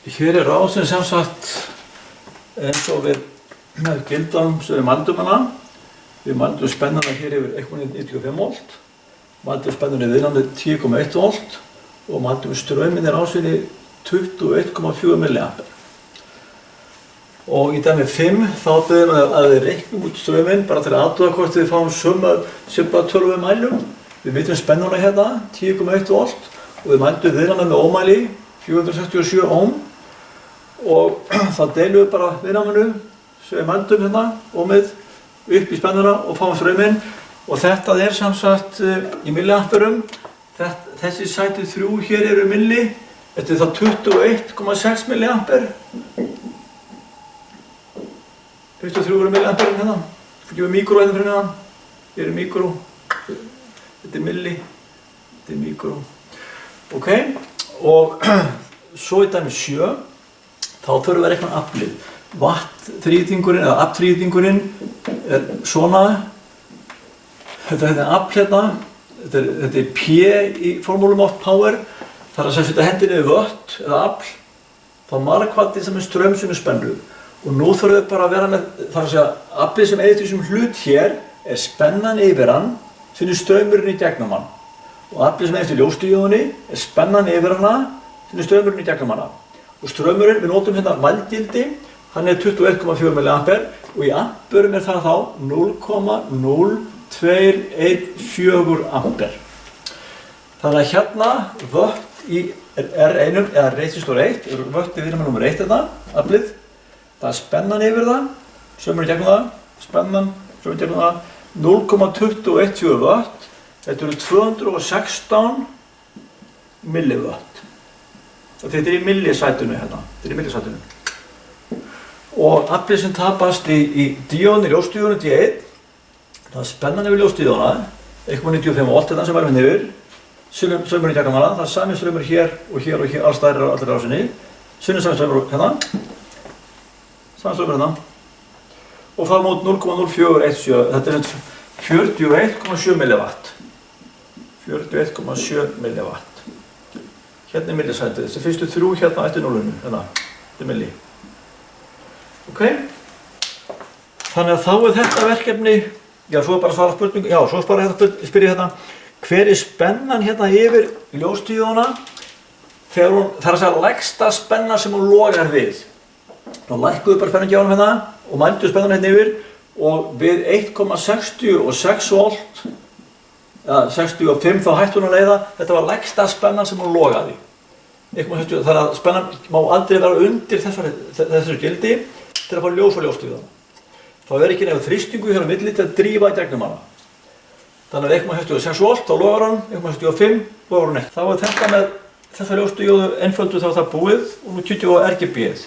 Hér rásin sem sagt eins og við með gildanum sem við mældum hana. Við mældum spennuna hér yfir 195 volt, mældum spennuna viðnandi 10,1 volt og mældum ströminn í rásinni 21,4 mA. Og í dæmi 5 þá byrjum við að við reiknum út ströminn bara til að athuga hvort við fáum svipaða tölu við mælum. Við vitum spennuna hérna 10,1 volt og við mældum viðnami með ómæli 467 ohm. Og þá deilum við bara viðnáminu sem við mældum hérna ómið upp í spennuna og fáum ströminn og þetta er sem sagt í milliamperum. Þessi sæti 3 hér eru milli, þetta er þá 21,6 milliampere. 23 eru milliamperin hérna, fyrir mikró hérna fyrir hérna, hér er mikró, þetta er milli, þetta er mikró. Ok, og svo í dæmi 7. Þá þurfum við að reikna aflið. Watt-þrýtingurinn eða afl-þrýtingurinn er svona. Þetta er afl hérna. Þetta er P í formúlum of power. Það er að setja hendinni við watt eða afl. Þá margfaldið sem er straumsinu spennu. Og nú þurfum við bara að vera með, það er að segja, aflið sem eðist þessum hlut hér er spennan yfir hann, sem er straumurinn í gegnum hann. Og aflið sem eðist í ljósdióðunni er spennan yfir hana, sem er straumurinn í gegnum hana. Og strömmurinn, við notum hérna mældgildi, hann er 21,4 mA og í amperum er það þá 0,0214 ampere. Þannig að hérna vött í R1 eða resistor 1, vött í viðnámi nr. 1 þetta, aflið. Það er spennan yfir það, strömmurinn í gegnum það, spennan, strömmurinn í gegnum það, 0,214 vött, þetta eru 216 milliwatt. Þetta er í millisætunu hérna, þetta er í millisætunu. Og aflið sem tapast í díónu, ljósdiónu D1, það er spennan yfir ljósdióna, 1,95 volt þetta sem værum hérna yfir, strömmurinn í gegnum hana, það er sami strömmur hér og hér og hér, alls staðar á allir rásinni, sami strömmur hérna, sami strömmur hérna, og það mót 0,0417, þetta er 41,7 milliwatt, 41,7 milliwatt. Hérna er millisætið, þessi fyrstu 3 hérna eftir núlunum, hérna, þetta er milli. Ok, þannig að þá er þetta verkefni, já svo er bara að svara spurningu, já svo er bara að spyrja hérna, hver er spennan hérna yfir ljósdióðuna þegar hún, það er að segja lægsta spenna sem hún logar við. Þá lækkuðu bara spennugjáðanum hérna og mældu spennan hérna yfir og við 1,66 volt, eða 65 þá hætti hún að leiða, þetta var lægsta spennan sem hún logaði. Þannig að spennan má aldrei vera undir þessu gildi til að fá ljós og ljósdióðuna. Þá er ekki nefn þrýstingu hér á milli til að drífa í gegnum hana. Þannig að 1,66 volt þá logar hann, 1,65 logar hann ekki. Þá er þetta með þessa ljósdióðu einföldu þá það búið og nú kýtjum við á RGB-ið.